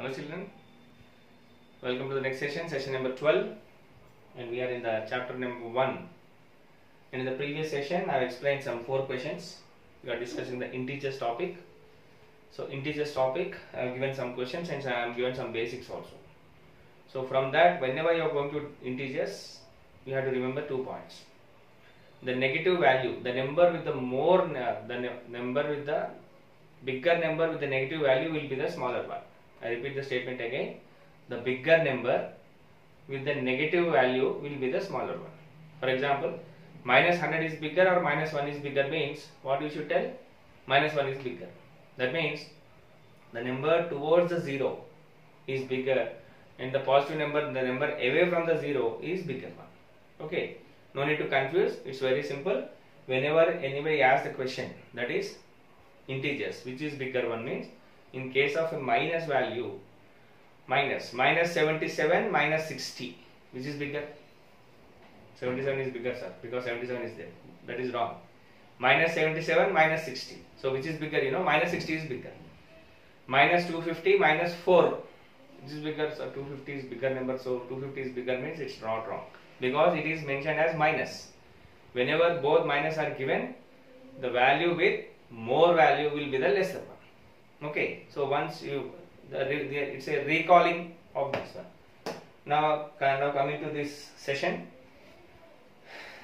Hello children, welcome to the next session, session number 12, and we are in the chapter number 1. And in the previous session I have explained some 4 questions. We are discussing the integers topic. So integers topic, I have given some questions and I have given some basics also. So from that, whenever you are going to integers, you have to remember 2 points. The negative value, the number with the number with the bigger number with the negative value will be the smaller one. I repeat the statement again. The bigger number with the negative value will be the smaller one. For example, minus 100 is bigger or minus 1 is bigger means what you should tell? Minus 1 is bigger. That means the number towards the 0 is bigger and the positive number, the number away from the 0 is bigger one. Okay. No need to confuse. It's very simple. Whenever anybody asks the question, that is integers, which is bigger one means in case of a minus value, minus 77 minus 60, which is bigger? 77 is bigger, sir, because 77 is there. That is wrong. Minus 77 minus 60. So which is bigger? Minus 60 is bigger. Minus 250 minus 4. This is bigger, sir. 250 is bigger number, so 250 is bigger means it's not wrong. Because it is mentioned as minus. Whenever both minus are given, the value with more value will be the lesser one. Okay, so once it's a recalling of this one. Now coming to this session,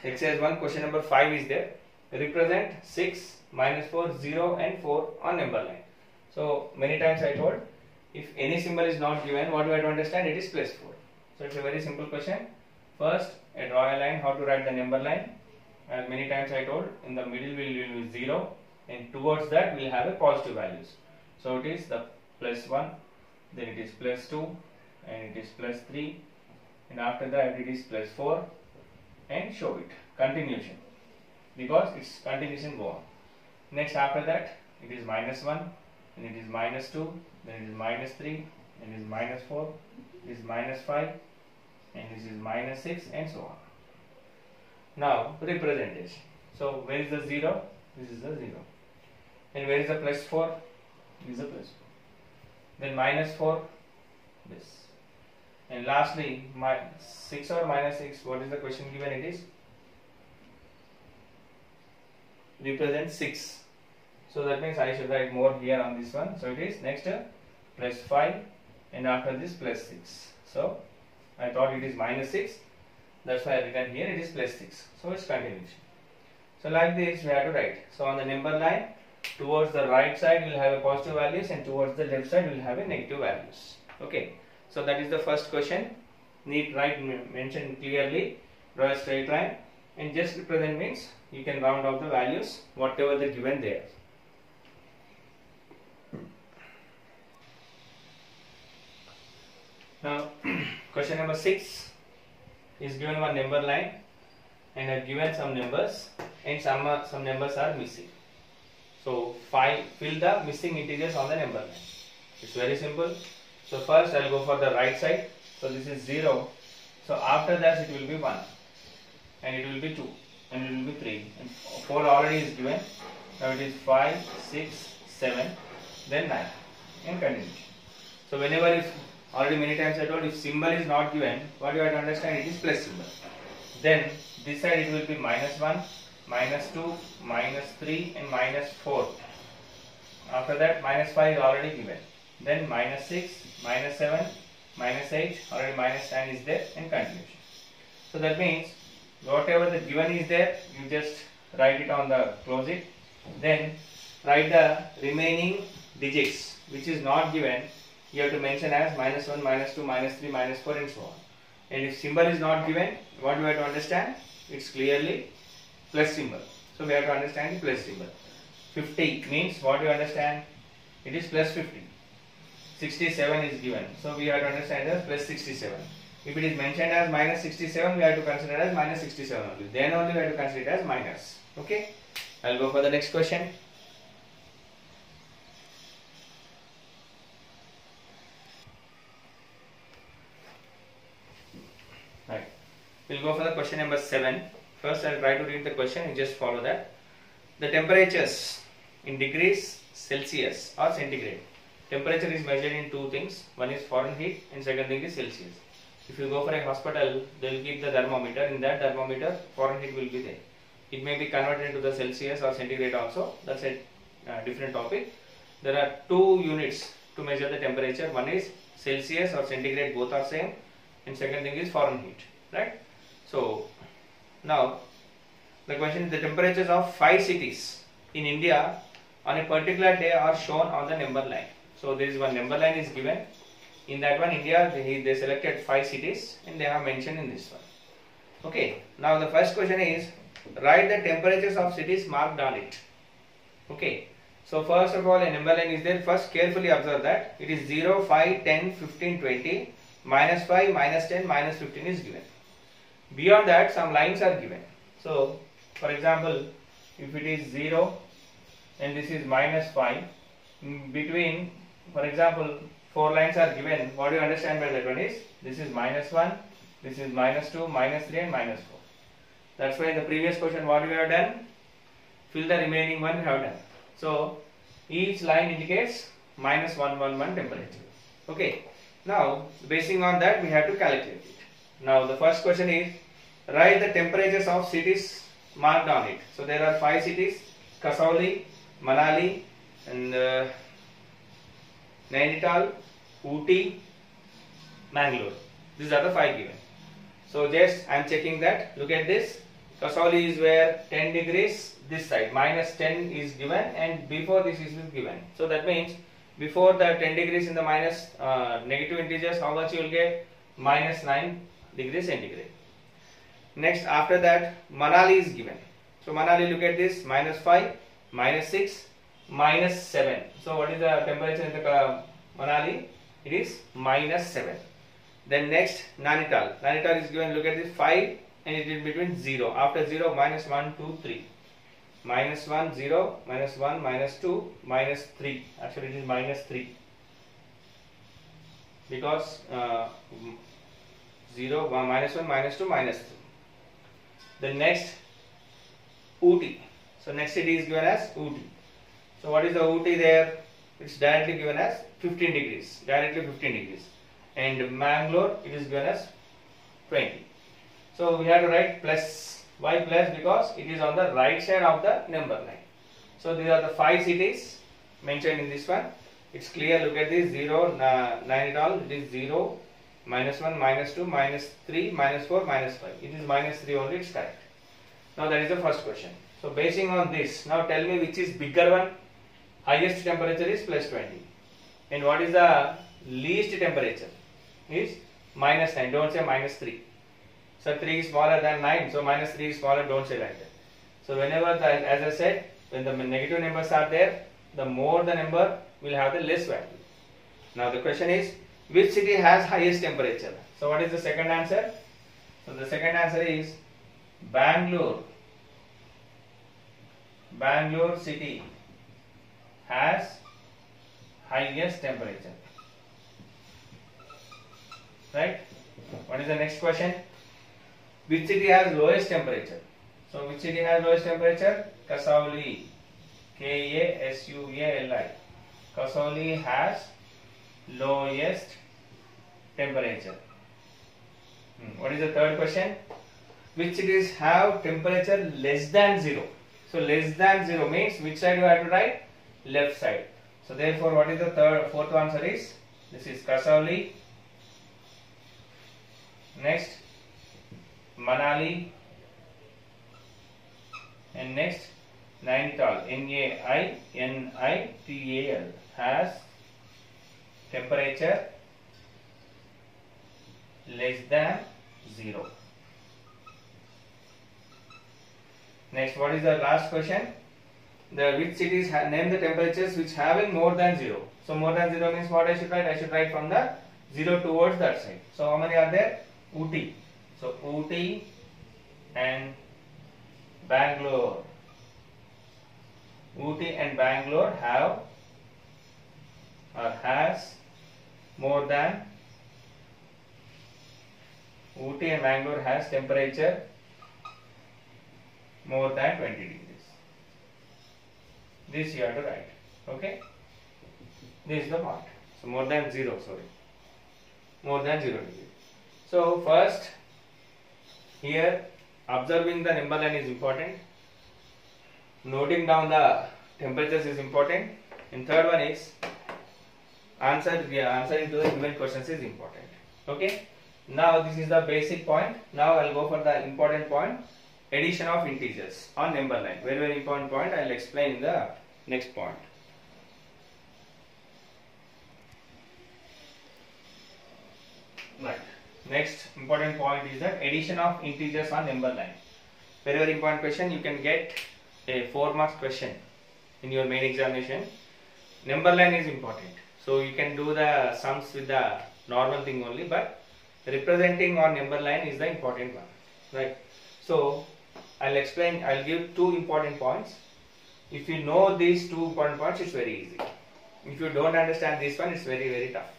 exercise 1 question number 5 is there. Represent 6, minus 4, 0 and 4 on number line. So many times I told, if any symbol is not given, what do I have to understand? It is plus 4. So it's a very simple question. First, draw a line, how to write the number line. As many times I told, in the middle will use 0 and towards that we will have a positive values. So it is the plus 1, then it is plus 2 and it is plus 3 and after that it is plus 4 and show it. Continuation. Because its continuation go on. Next after that it is minus 1, then it is minus 2, then it is minus 3, then it is minus 4, it is minus 5 and this is minus 6 and so on. Now representation. So where is the 0? This is the 0. And where is the plus 4? This is the plus 4. Then minus 4, this. And lastly, 6 or minus 6, what is the question given? It is represent 6. So that means I should write more here on this one. So it is next plus 5 and after this plus 6. So I thought it is minus 6. That's why I written here it is plus 6. So it's continuation. So like this we have to write. So on the number line, towards the right side we will have a positive values and towards the left side we will have a negative values. Okay. So that is the first question. Need write mention clearly. Draw a straight line and just represent means you can round off the values whatever they given there. Now question number 6 is given one number line and have given some numbers and some numbers are missing. So fill the missing integers on the number line. It's very simple. So first I will go for the right side. So this is 0. So after that it will be 1 and it will be 2 and it will be 3 and 4 already is given. Now it is 5, 6, 7, then 9 and continuation. So whenever if already many times I told if symbol is not given, what you have to understand, it is plus symbol. Then this side it will be minus 1, minus 2, minus 3 and minus 4. After that minus 5 is already given. Then minus 6, minus 7, minus 8, already minus 10 is there and continuation. So that means whatever the given is there, you just write it on the close it. Then write the remaining digits which is not given. You have to mention as minus 1, minus 2, minus 3, minus 4 and so on. And if symbol is not given, what do we have to understand? It's clearly plus symbol. So we have to understand the plus symbol. 50 means what do you understand? It is plus 50. 67 is given. So we have to understand as plus 67. If it is mentioned as minus 67, we have to consider as minus 67 only. Then only we have to consider it as minus. Okay. I will go for the next question. Right. We'll go for the question number 7. First I will try to read the question, you just follow that. The temperatures in degrees Celsius or centigrade temperature is measured in two things. One is Fahrenheit and second thing is Celsius. If you go for a hospital, they will keep the thermometer. In that thermometer, Fahrenheit will be there. It may be converted into the Celsius or centigrade also. That's a different topic. There are two units to measure the temperature. One is Celsius or centigrade, both are same, and second thing is Fahrenheit, right? So now the question is, the temperatures of 5 cities in India on a particular day are shown on the number line. So there is one number line is given. In that one, India, they selected 5 cities and they have mentioned in this one. Okay, now the first question is, write the temperatures of cities marked on it. Okay, so first of all, a number line is there. First carefully observe that it is 0, 5, 10, 15, 20, minus 5, minus 10, minus 15 is given. Beyond that, some lines are given. So for example, if it is 0 and this is minus 5, between, for example, 4 lines are given. What do you understand by that one is, this is minus 1, this is minus 2, minus 3 and minus 4. That's why in the previous question what we have done, fill the remaining one we have done. So each line indicates minus 111 temperature. Okay, now basing on that we have to calculate it. Now the first question is, write the temperatures of cities marked on it. So there are 5 cities: Kasauli, Manali and Nainital, Ooty, Mangalore. These are the 5 given. So just I am checking that. Look at this. Kasauli is where 10 degrees, this side minus 10 is given, and before this is given. So that means before the 10 degrees in the minus negative integers, how much you will get? Minus 9 degrees centigrade. Next, after that, Manali is given. So Manali, look at this, minus 5, minus 6, minus 7. So what is the temperature in the Manali? It is minus 7. Then next, Nainital. Nainital is given, look at this, 5 and it is between 0. After 0, minus 1, 2, 3. Minus 1, 0, minus 1, minus 2, minus 3. Actually it is minus 3. Because 0, 1, minus 1, minus 2, minus 3. The next, Ooty. So next city is given as Ooty. So what is the Ooty there? It's directly given as 15 degrees. Directly 15 degrees. And Mangalore, it is given as 20. So we have to write plus. Why plus? Because it is on the right side of the number line. So these are the 5 cities mentioned in this one. It's clear. Look at this, 0, Nainital, it is 0, minus 1, minus 2, minus 3, minus 4, minus 5. It is minus 3 only, it's correct. Now that is the first question. So basing on this, now tell me which is bigger one. Highest temperature is plus 20. And what is the least temperature? Is minus 9. Don't say minus 3. So 3 is smaller than 9. So minus 3 is smaller. Don't say like that. So whenever, as I said, when the negative numbers are there, the more the number will have the less value. Now the question is, which city has highest temperature? So what is the second answer? So the second answer is Bangalore. Bangalore city has highest temperature. Right? What is the next question? Which city has lowest temperature? So which city has lowest temperature? Kasauli. K-A-S-U-A-L-I. Kasauli has lowest temperature. What is the third question? Which cities have temperature less than 0? So less than 0 means which side you have to write? Left side. So therefore what is the fourth answer is? This is Kasauli. Next, Manali. And next, Nainital. N-A-I-N-I-T-A-L has temperature less than 0. Next, what is the last question? Which cities name the temperatures which having more than 0. So more than 0 means what I should write? I should write from the 0 towards that side. So how many are there? Ooty. So Ooty and Bangalore. Ooty and Bangalore have or has more than, Ooty and Bangalore has temperature more than 20 degrees. This you have to write. Okay. This is the point. So more than 0, sorry. More than 0 degree. So first, here observing the number line is important. Noting down the temperatures is important. And third one is answering to the given questions is important. Okay. Now this is the basic point. Now I'll go for the important point. Addition of integers on number line. Very, very important point. I'll explain in the next point. Right. Next important point is that addition of integers on number line. Very, very important question. You can get a 4 marks question in your main examination. Number line is important. So you can do the sums with the normal thing only, but representing on number line is the important one. Right. So I'll give 2 important points. If you know these 2 important points, it's very easy. If you don't understand this one, it's very, very tough.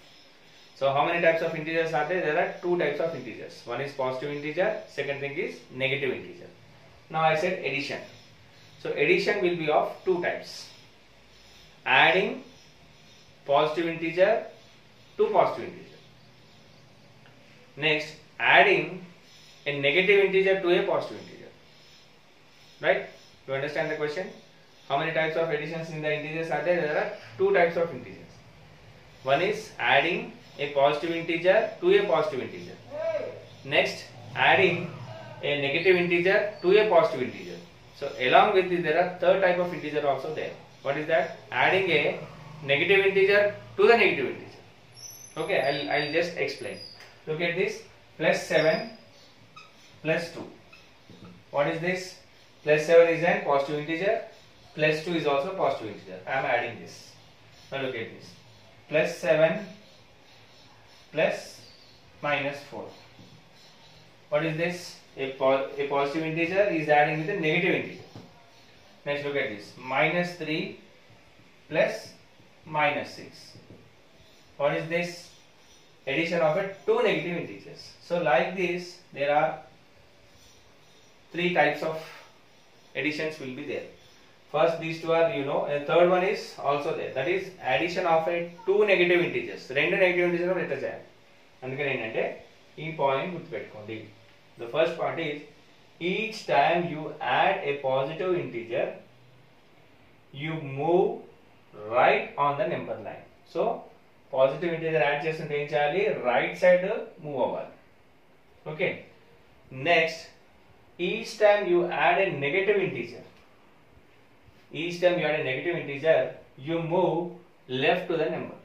So how many types of integers are there? There are 2 types of integers. One is positive integer, second thing is negative integer. Now I said addition. So addition will be of 2 types. Adding positive integer to positive integer. Next, adding a negative integer to a positive integer. Right? You understand the question? How many types of additions in the integers are there? There are 2 types of integers. One is adding a positive integer to a positive integer. Next, adding a negative integer to a positive integer. So along with this, there are third type of integer also there. What is that? Adding a negative integer to the negative integer. Okay, I'll just explain. Look at this. Plus 7 plus 2. What is this? Plus 7 is a positive integer. Plus 2 is also positive integer. I am adding this. Now look at this. Plus 7 plus minus 4. What is this? A positive integer is adding with a negative integer. Next look at this. Minus 3 plus minus 6. What is this? Addition of 2 negative integers. So like this, there are 3 types of additions will be there. First these 2 are you know, and third one is also there. That is addition of 2 negative integers. Rendu negative integers letta cheyali. Andukane entante ee point gurtupeట్టుకోండి. The first point is each time you add a positive integer, you move right on the number line. So positive integer add చేస్తుంటే ఏం చేయాలి? Right side move అవ్వాలి. Okay. Next, each time you add a negative integer, you move left to the number.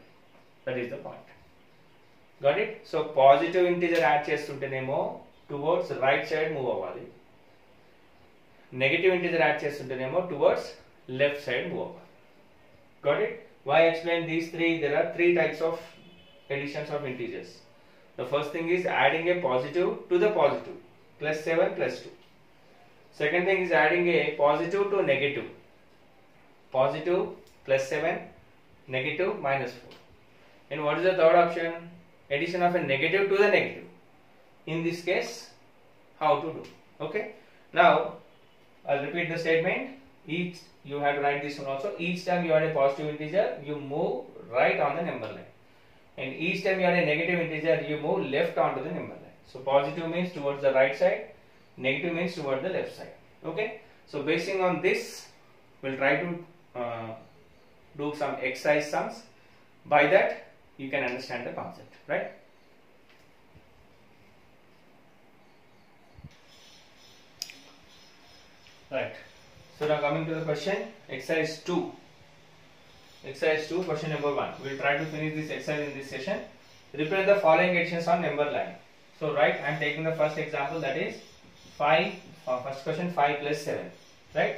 That is the point. Got it? So positive integer add చేస్తుంటేనేమో towards right side move అవ్వాలి. Negative integer add చేస్తుంటేనేమో towards left side move అవ్వాలి. Got it? Why explain these 3? There are 3 types of additions of integers. The first thing is adding a positive to the positive. Plus 7 plus 2. Second thing is adding a positive to negative. Positive plus 7, negative minus 4. And what is the third option? Addition of a negative to the negative. In this case, how to do? Okay. Now, I'll repeat the statement. Each, you have to write this one also. Each time you add a positive integer, you move right on the number line. And each time you add a negative integer, you move left onto the number line. So positive means towards the right side, negative means towards the left side. Okay. So basing on this, we'll try to do some exercise sums. By that, you can understand the concept, right? Right. So now coming to the question, exercise 2. Exercise 2, question number 1. We'll try to finish this exercise in this session. Represent the following additions on number line. So right, I am taking the first example, that is 5. First question, 5 plus 7. Right.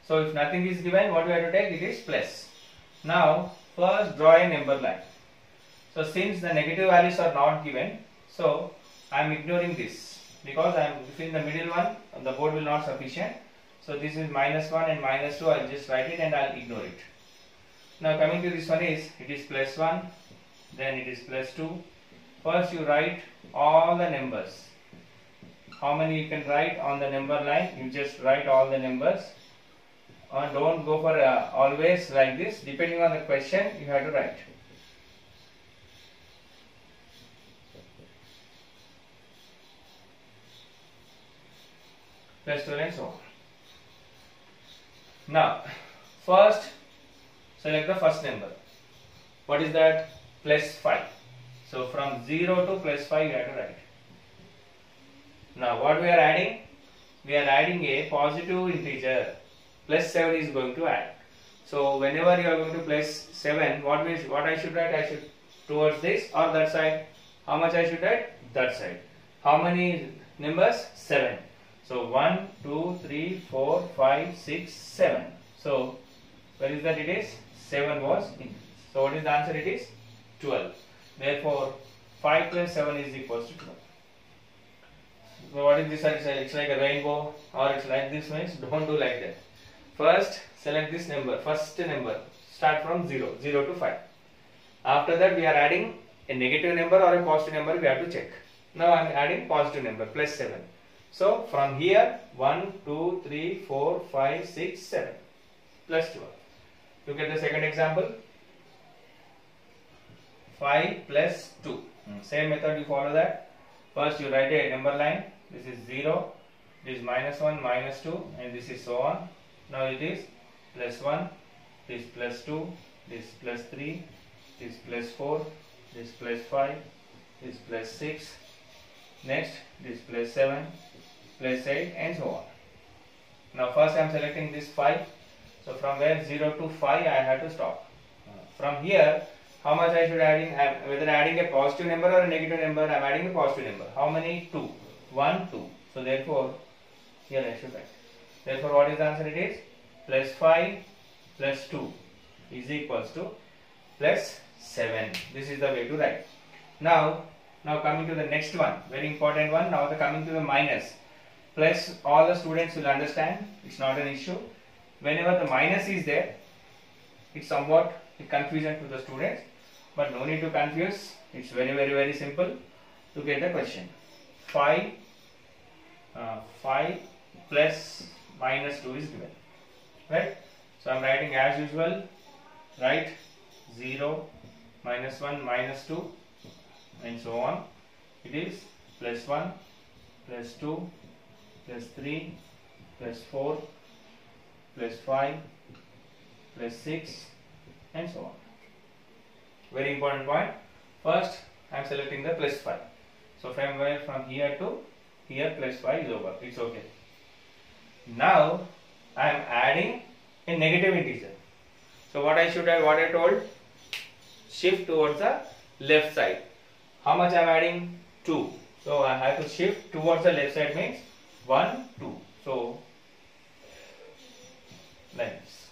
So if nothing is given, what we have to take? It is plus. Now first draw a number line. So since the negative values are not given, so I am ignoring this because I am within the middle one, the board will not sufficient. So this is minus 1 and minus 2. I will just write it and I will ignore it. Now coming to this one is, it is plus 1, then it is plus 2. First you write all the numbers. How many you can write on the number line? You just write all the numbers. Don't go for always like this. Depending on the question, you have to write. plus 12 and so on. Now, first select the first number. What is that? Plus 5. So from 0 to plus 5 you have to write. Now what we are adding? We are adding a positive integer. Plus 7 is going to add. So whenever you are going to plus 7, what I should write? I should towards this or that side. How much I should write? That side. How many numbers? 7. So 1, 2, 3, 4, 5, 6, 7. So where is that? It is 7 was increased. So what is the answer? It is 12. Therefore 5 plus 7 is equals to 12. So what is this? It's like a rainbow or it's like this means don't do like that. First select this number, first number, start from 0 to 5. After that we are adding a negative number or a positive number, we have to check. Now I am adding positive number plus 7. So from here 1, 2, 3, 4, 5, 6, 7 plus 12. Look at the second example. 5 plus 2. Same method you follow that. First you write a number line. This is 0, this is minus 1, minus 2 and this is so on. Now it is plus 1, this plus 2, this plus 3, this plus 4, this plus 5, this plus 6, next this plus 7, plus 8 and so on. Now first I am selecting this 5. So from where 0 to 5 I have to stop. From here how much I should add in? Whether adding a positive number or a negative number, I am adding a positive number. How many? 2. 1, 2. So therefore here I should write. Therefore what is the answer? It is plus 5 plus 2 is equals to plus 7. This is the way to write. Now coming to the next one, very important one. Now coming to the minus. Plus all the students will understand, it's not an issue. Whenever the minus is there, it's somewhat a confusion to the students, but no need to confuse. It's very simple. Look at the question. 5 plus minus 2 is given, right? So I am writing as usual. Write 0, minus 1, minus 2 and so on. It is plus 1, plus 2, plus 3, plus 4, plus 5, plus 6 and so on. Very important point. First I am selecting the plus 5. So from here to here plus 5 is over. It's okay. Now I am adding a negative integer. So what I should have, what I told, shift towards the left side. How much I am adding? 2. So I have to shift towards the left side means 1, 2. So like this.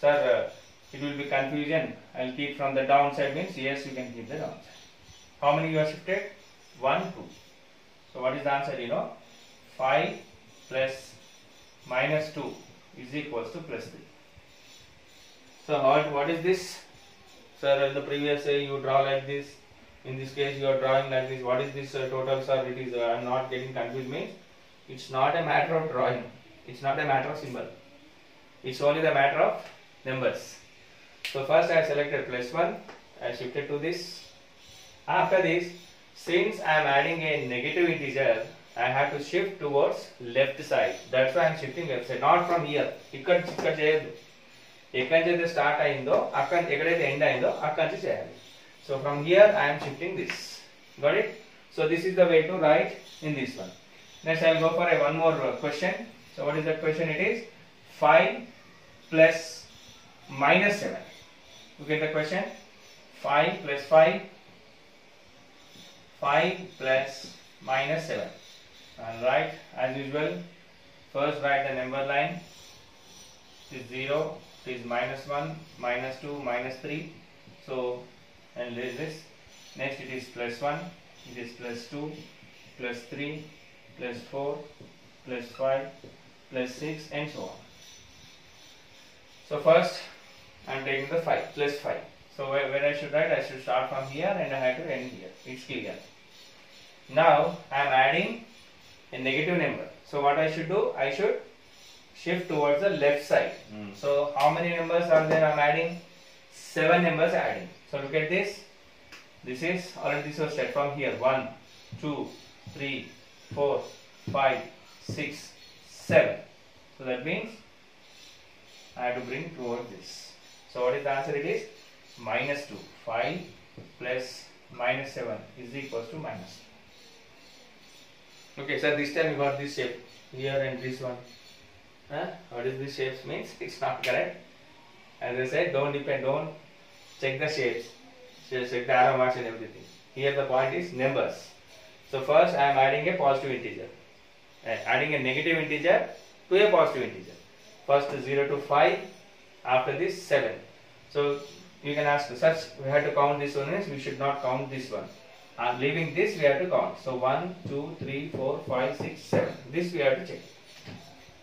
Sir, it will be confusion. I will keep from the downside means yes, you can keep the downside. How many you have shifted? 1, 2. So what is the answer? 5 plus minus 2 is equals to plus 3. So what is this? Sir, in the previous say you draw like this. In this case you are drawing like this. What is this total, sir? It is I am not getting confused means it's not a matter of drawing. It's not a matter of symbol. It's only the matter of numbers. So first I have selected plus 1. I shifted to this. After this, since I am adding a negative integer, I have to shift towards left side. That's why I am shifting left side, not from here. ఇక్కడ చేయొద్దు. ఎక్కడి నుంచి start అయిందో అక్కడ ఎక్కడైతే end అయిందో అక్కడి నుంచి చేయాలి. So from here I am shifting this. Got it? So this is the way to write in this one. Next I will go for one more question. So what is that question? It is 5 plus minus 7. Look at the question. 5 plus 5. 5 plus minus 7. And write as usual. First write the number line. It is 0. It is minus 1, minus 2, minus 3. So and this. Next it is plus 1. It is plus 2, plus 3, plus 4, plus 5, plus 6 and so on. So first I am taking the 5, plus 5. So where I should write? I should start from here and I have to end here. It's clear. Now I am adding a negative number. So what I should do? I should shift towards the left side. So how many numbers are there? I am adding 7 numbers adding. So look at this. This is already, this was set from here. 1, 2, 3, 4, 5, 6, 7. So that means I have to bring towards this. So what is the answer? It is minus 2. 5 plus minus 7 is equals to minus 2. Okay, so this time you got this shape here and this one. What is this shapes means? It's not correct. As I said, don't check the shapes. Just check the arrow marks and everything. Here the point is numbers. So first I am adding a positive integer. Adding a negative integer to a positive integer. First 0 to 5, after this 7. So you can ask such, we have to count this one, we should not count this one. Leaving this we have to count. So 1, 2, 3, 4, 5, 6, 7. This we have to check.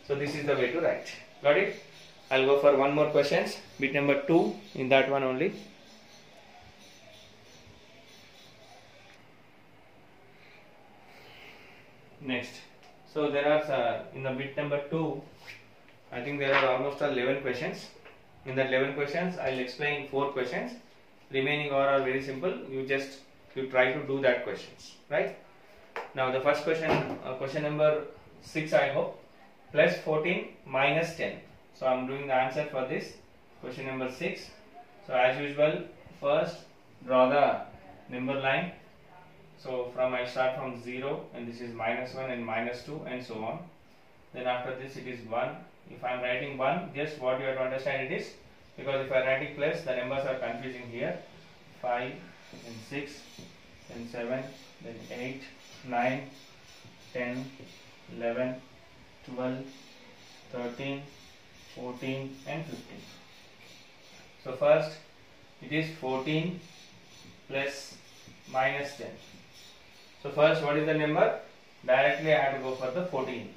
So this is the way to write. Got it? I'll go for one more questions. Bit number 2 in that one only. Next. So there are in the bit number 2, I think there are almost 11 questions. In the 11 questions, I'll explain 4 questions. Remaining are very simple. You try to do that questions, right? Now the first question, question number 6, I hope. Plus 14 minus 10. So I'm doing the answer for this question number 6. So as usual, first draw the number line. So I start from 0 and this is minus 1 and minus 2 and so on. Then after this it is 1. If I am writing 1, just what you have to understand it is, because if I am writing plus, the numbers are confusing here. 5 and 6, then 7, then 8, 9, 10, 11, 12, 13, 14 and 15. So first it is 14 plus minus 10. So first what is the number? Directly I have to go for the 14.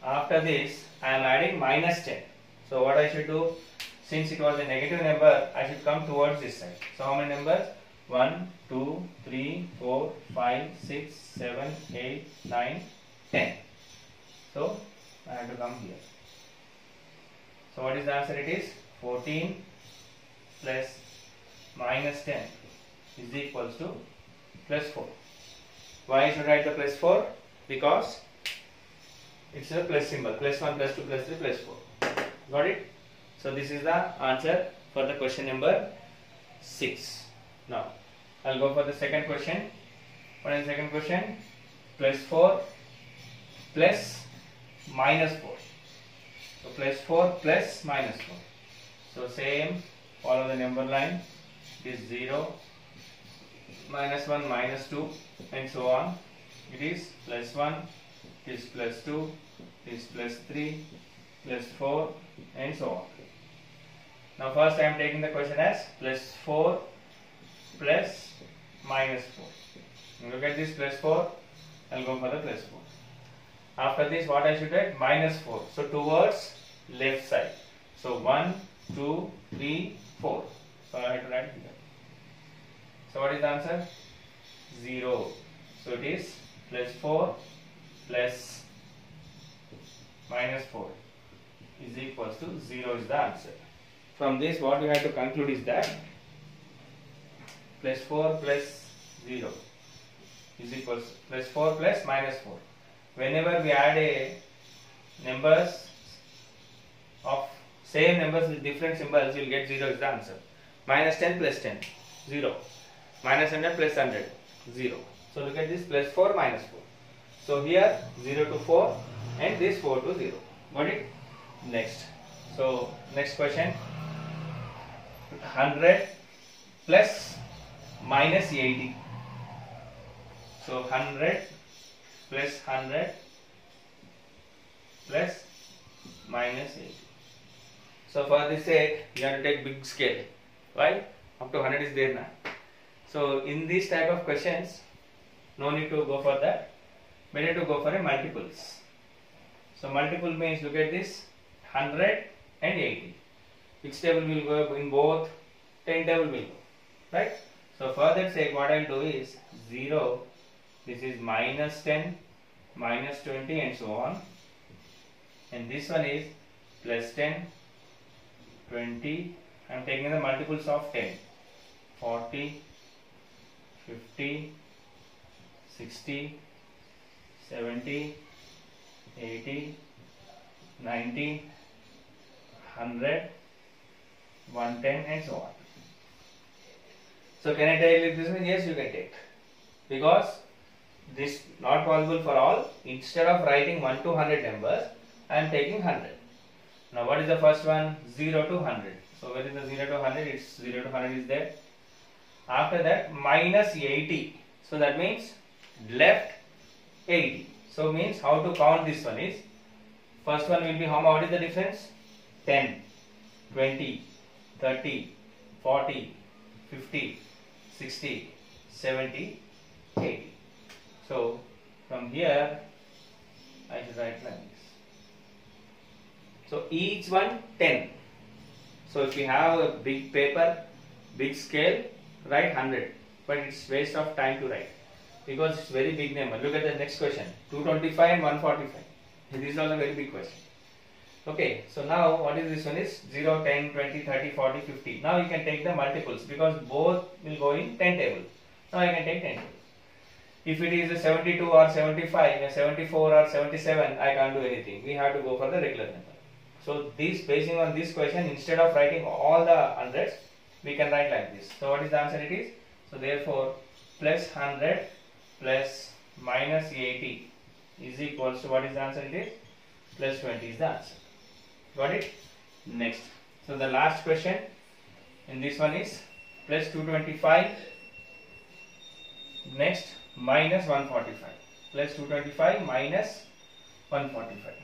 After this I am adding minus 10. So what I should do, since it was a negative number, I should come towards this side. So how many numbers? 1, 2, 3, 4, 5, 6, 7, 8, 9, 10. So I have to come here. So what is the answer? It is 14 plus minus 10 is equals to plus 4. Why I should write the plus 4? Because it's a plus symbol. Plus 1, plus 2, plus 3, plus 4. Got it? So this is the answer for the question number 6. Now I'll go for the second question. What is the second question? Plus 4 plus minus 4. So plus 4 plus minus 4. So same, follow the number line. It is 0, minus 1, minus 2 and so on. It is plus 1, it is plus 2, it is plus 3, plus 4 and so on. Now first I am taking the question as plus 4 plus minus 4. Look at this plus 4, I will go for the plus 4. After this what I should write? Minus 4. So towards left side. So 1, 2, 3, 4. So I have to write here. So what is the answer? 0. So it is plus 4 plus minus 4 is equals to 0 is the answer. From this what we have to conclude is that plus 4 plus 0 is equals to plus 4 plus minus 4. Whenever we add a numbers of same numbers with different symbols, you will get 0 is the answer. Minus 10 plus 10, 0. Minus 100 plus 100, 0. So look at this, plus 4 minus 4. So here 0 to 4 and this 4 to 0. Got it? Next. So next question. 100 plus minus 80. So 100 plus 100 plus minus 80. So for this sake you have to take big scale. Why? Up to 100 is there now. So in these type of questions, no need to go for that. Better to go for a multiples. So multiple means, look at this, 100 and 80. Which table will go in both? 10 table will go. Right? So for that sake what I will do is 0, this is minus 10, minus 20 and so on. And this one is plus 10, 20. I am taking the multiples of 10. 40, 50, 60, 70, 80, 90, 100, 110 and so on. So can I take this one? Yes, you can take. Because this not possible for all. Instead of writing 1 to 100 numbers, I am taking 100. Now what is the first one? 0 to 100. So where is the 0 to 100? It's 0 to 100 is there. After that minus 80. So that means left 80. So means how to count this one is, first one will be how much? What is the difference? 10, 20, 30, 40, 50, 60, 70, 80. So from here I should write like this. So each one 10. So if you have a big paper, big scale, write 100. But it's waste of time to write, because it's very big number. Look at the next question. 225 and 145. This is also a very big question. Okay, so now what is this one is 0, 10, 20, 30, 40, 50. Now you can take the multiples because both will go in 10 table. Now I can take 10 table. If it is a 72 or 75, a 74 or 77, I can't do anything. We have to go for the regular number. So this, basing on this question, instead of writing all the hundreds, we can write like this. So what is the answer it is? So therefore plus 100 plus minus 80 is equals to, what is the answer it is? Plus 20 is the answer. Got it? Next. So the last question in this one is plus 225, next minus 145. Plus 225 minus 145.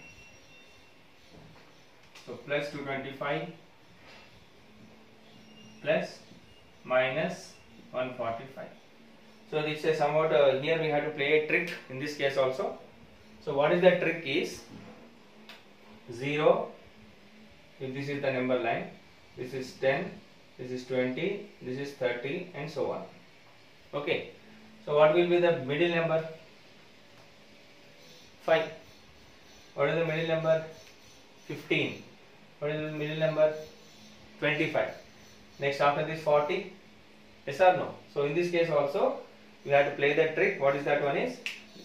So plus 225 plus minus 145. So this is somewhat here we have to play a trick in this case also. So what is the trick is 0, if this is the number line, this is 10, this is 20, this is 30 and so on. Okay. So what will be the middle number? 5. What is the middle number? 15. What is the middle number? 25. Next after this 40. Yes or no? So in this case also we have to play the trick. What is that one is?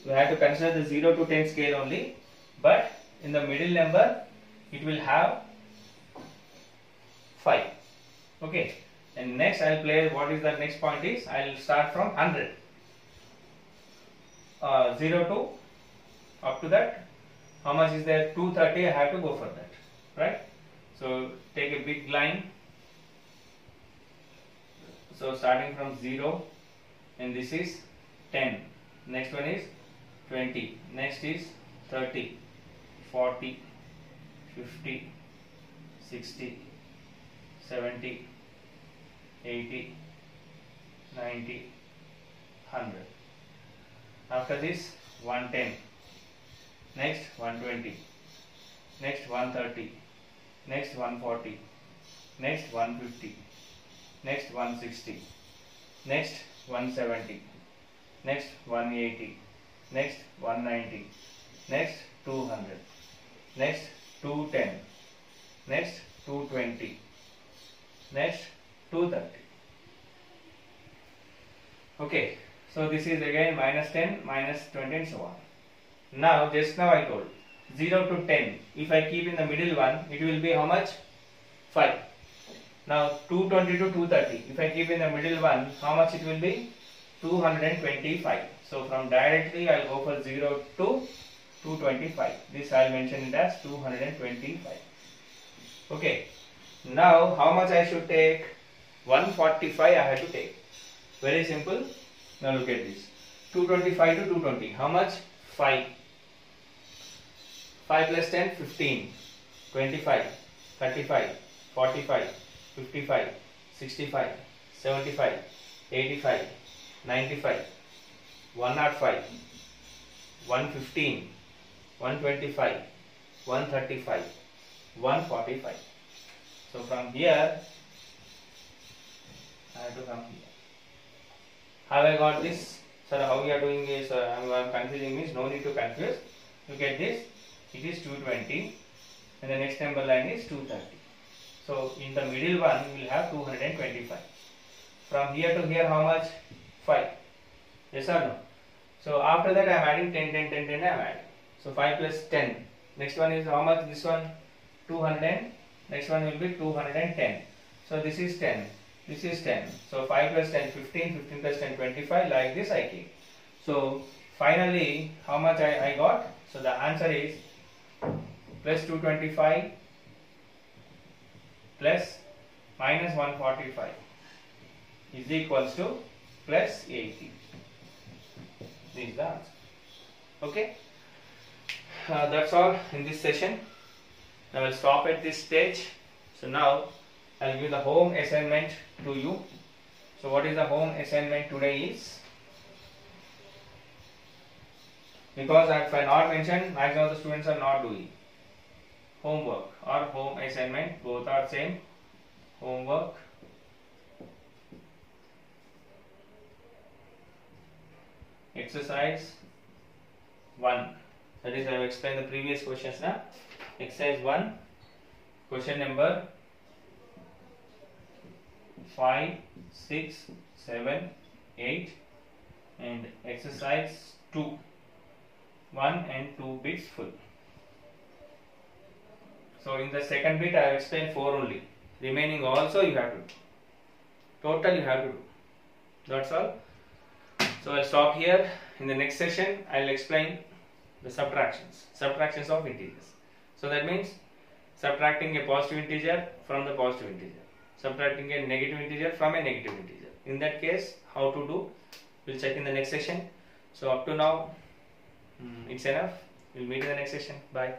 We have to consider the 0 to 10 scale only, but in the middle number it will have 5. Okay. And next I will play, what is the next point is, I will start from 100. 0 to up to that, how much is there? 230. I have to go for that, right? So take a big line. So starting from 0, and this is 10. Next one is 20. Next is 30, 40, 50, 60, 70, 80, 90, 100. After this 110, next 120, next 130, next 140, next 150, next 160, next 170, next 180, next 190, next 200, next 210, next 220, next 230. Okay. So this is again minus 10, minus 20 and so on. Now just now I told 0 to 10. If I keep in the middle one, it will be how much? 5. Now 220 to 230. If I keep in the middle one, how much it will be? 225. So from directly I will go for 0 to 225. This I will mention it as 225. Okay. Now how much I should take? 145 I have to take. Very simple. Now look at this. 225 to 220. How much? 5. 5 plus 10, 15. 25, 35, 45, 55, 65, 75, 85, 95, 105, 115, 125, 135, 145. So from here, I have to come here. Have I got this? Sir, how we are doing is, I am confusing means no need to confuse. Look at this. It is 220 and the next number line is 230. So in the middle one we will have 225. From here to here how much? 5. Yes or no? So after that I am adding 10, 10, 10, 10 I am adding. So 5 plus 10. Next one is how much? This one 200 and next one will be 210. So this is 10. This is 10. So 5 plus 10 15, 15 plus 10 25, like this I keep. So finally how much I got? So the answer is plus 225 plus minus 145 is equals to plus 80. This is the answer. Okay. That's all in this session. I will stop at this stage. So now I will give the home assignment to you. So what is the home assignment today is? Because if I not mention, maximum of the students are not doing homework or home assignment, both are same. Homework exercise 1. That is, I have explained the previous questions now. Exercise 1, question number 5, 6, 7, 8, and exercise 2, 1 and 2 bits full. So in the second bit I have explained 4 only. Remaining also you have to do. Total you have to do. That's all. So I'll stop here. In the next session I'll explain the subtractions of integers. So that means subtracting a positive integer from the positive integer, subtracting a negative integer from a negative integer. In that case, how to do, we'll check in the next session. So up to now, it's enough. We'll meet in the next session. Bye.